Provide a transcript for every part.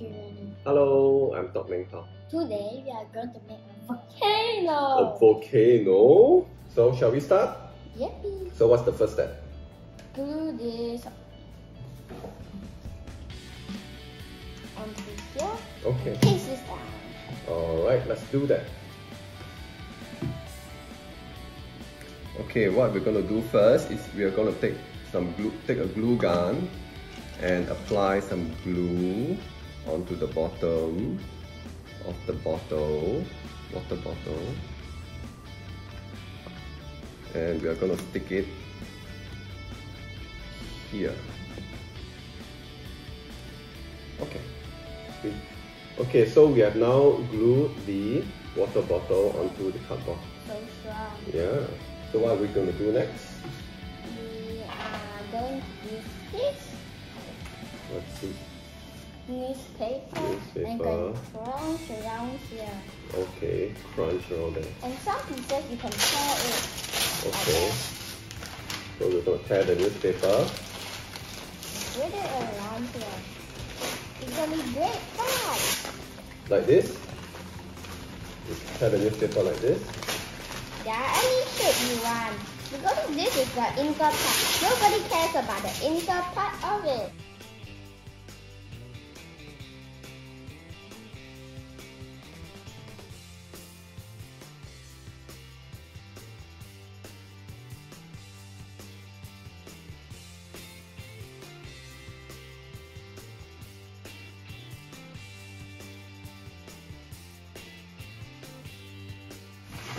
Eruption. Hello, I'm Dr. Meng Hao. Today we are going to make a volcano. A volcano. So shall we start? Yippee. So what's the first step? Glue this onto here. Okay. Paste this down. Alright, let's do that. Okay, what we're going to do first is we are going to take a glue gun and apply some glue onto the bottom of the water bottle, and we are going to stick it here. Okay, so we have now glued the water bottle onto the cardboard. So strong. Yeah. So what are we going to do next? We are going to use this Let's see. newspaper and Newspaper. going to crunch around here. Okay, crunch around there. And some pieces you can tear it. Okay. So we're going to tear the newspaper. Put it around here. It's gonna be great fun. Like this. You tear the newspaper like this. Yeah, any shape you want. Because this is the inner part. Nobody cares about the inner part of it.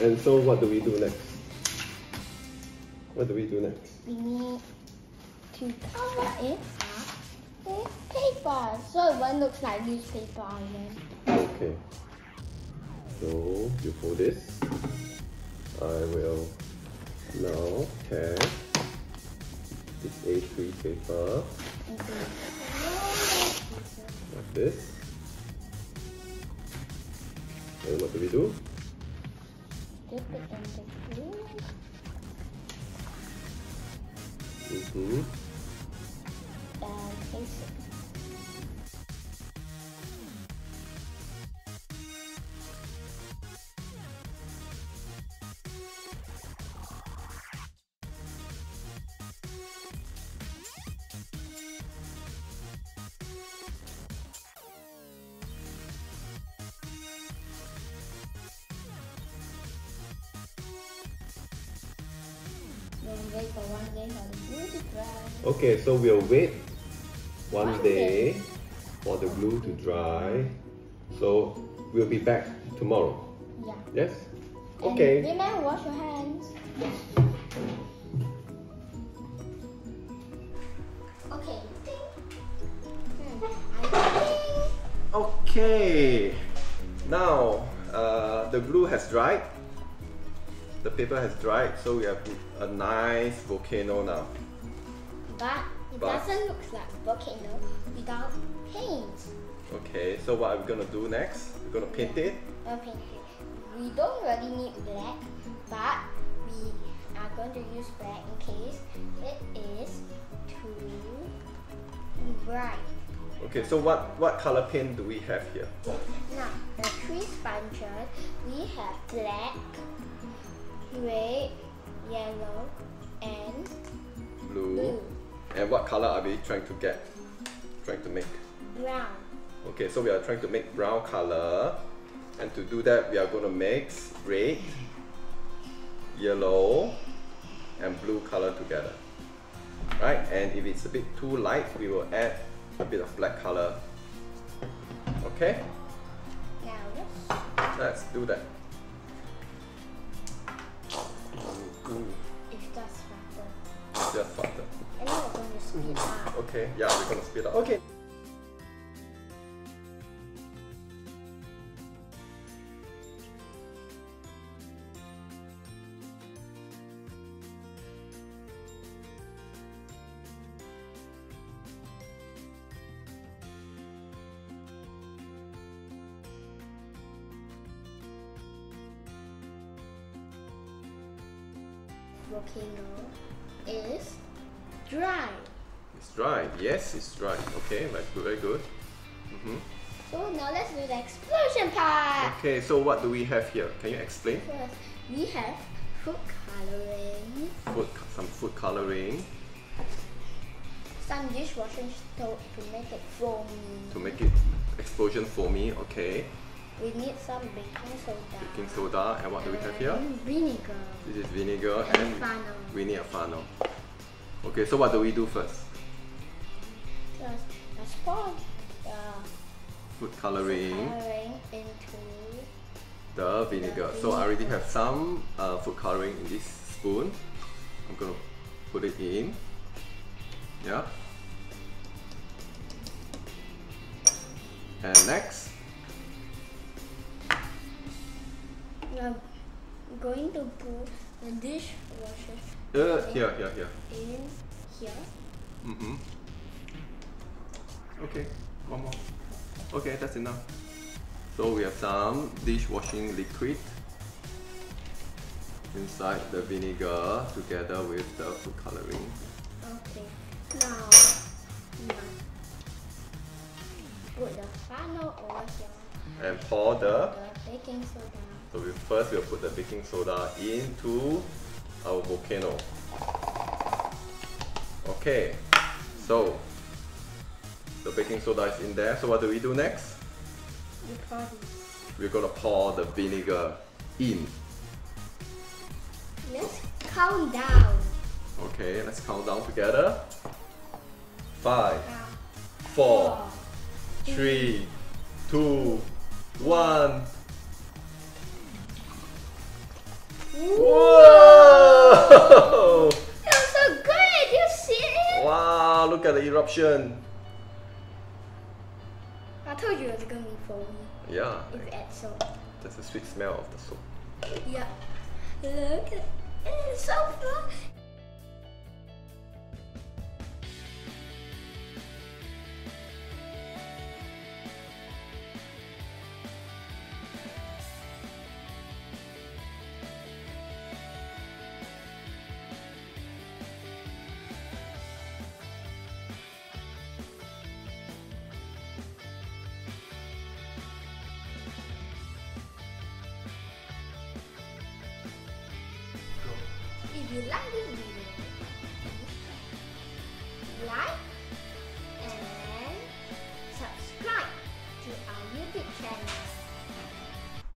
And so what do we do next? What do we do next? We need to cover it up with paper so it won't look like newspaper on it. Okay. So you hold this. I will now tear this A3 paper like this. And what do we do? Dip it in the glue. And paste it. Then wait for 1 day for the glue to dry. Okay, so we'll wait one day for the glue to dry. So we'll be back tomorrow. Yeah. Yes? And Okay. remember, wash your hands. Okay. Okay. Now the glue has dried. The paper has dried, so we have a nice volcano now. But it doesn't look like volcano without paint. Okay, so what are we gonna do next? We're gonna paint it. Paint it. We don't really need black, but we are going to use black in case it is too bright. Okay, so what color paint do we have here? Now, the 3 sponges, we have black, red, yellow, and Blue. And what color are we trying to make? brown. Okay, so we are trying to make brown color. And to do that, we are going to mix red, yellow, and blue color together. Right? And if it's a bit too light, we will add a bit of black color. Okay? Now Let's do that. it's just faster. Just faster. And then we're going to speed up. Okay, yeah, we're going to speed up. Okay. Volcano is dry. It's dry. Yes, it's dry. Okay, that's good, very good. So now let's do the explosion part. Okay, so what do we have here? Can you explain? First, we have food coloring, Some food coloring some dishwashing soap to make it foamy. to make it explosion foamy. Okay, We need some baking soda. baking soda, and what do we have here? And vinegar. This is vinegar And and funnel. we need a funnel. Okay, so what do we do first? Just let's pour the Food coloring, coloring into the vinegar. So I already have some food coloring in this spoon. I'm gonna put it in. Yeah. And next, we are going to put the dishwasher here. in here. Mm-hmm. Okay, one more. Okay, that's enough. So we have some dishwashing liquid inside the vinegar together with the food coloring. Okay, now put the funnel over here. And pour the, The baking soda. so first we'll put the baking soda into our volcano. Okay, so the baking soda is in there. So what do we do next? We pour this. We're gonna pour the vinegar in. Let's count down. Okay, let's count down together. 5, Now, 4, 3, 2, 1. Whoa! That was so good! You see it? Wow, look at the eruption. I told you it was gonna be foamy Yeah, if you add salt. there's a sweet smell of the soap. Yeah. Look at it. It's so fun. If you like this video, please like,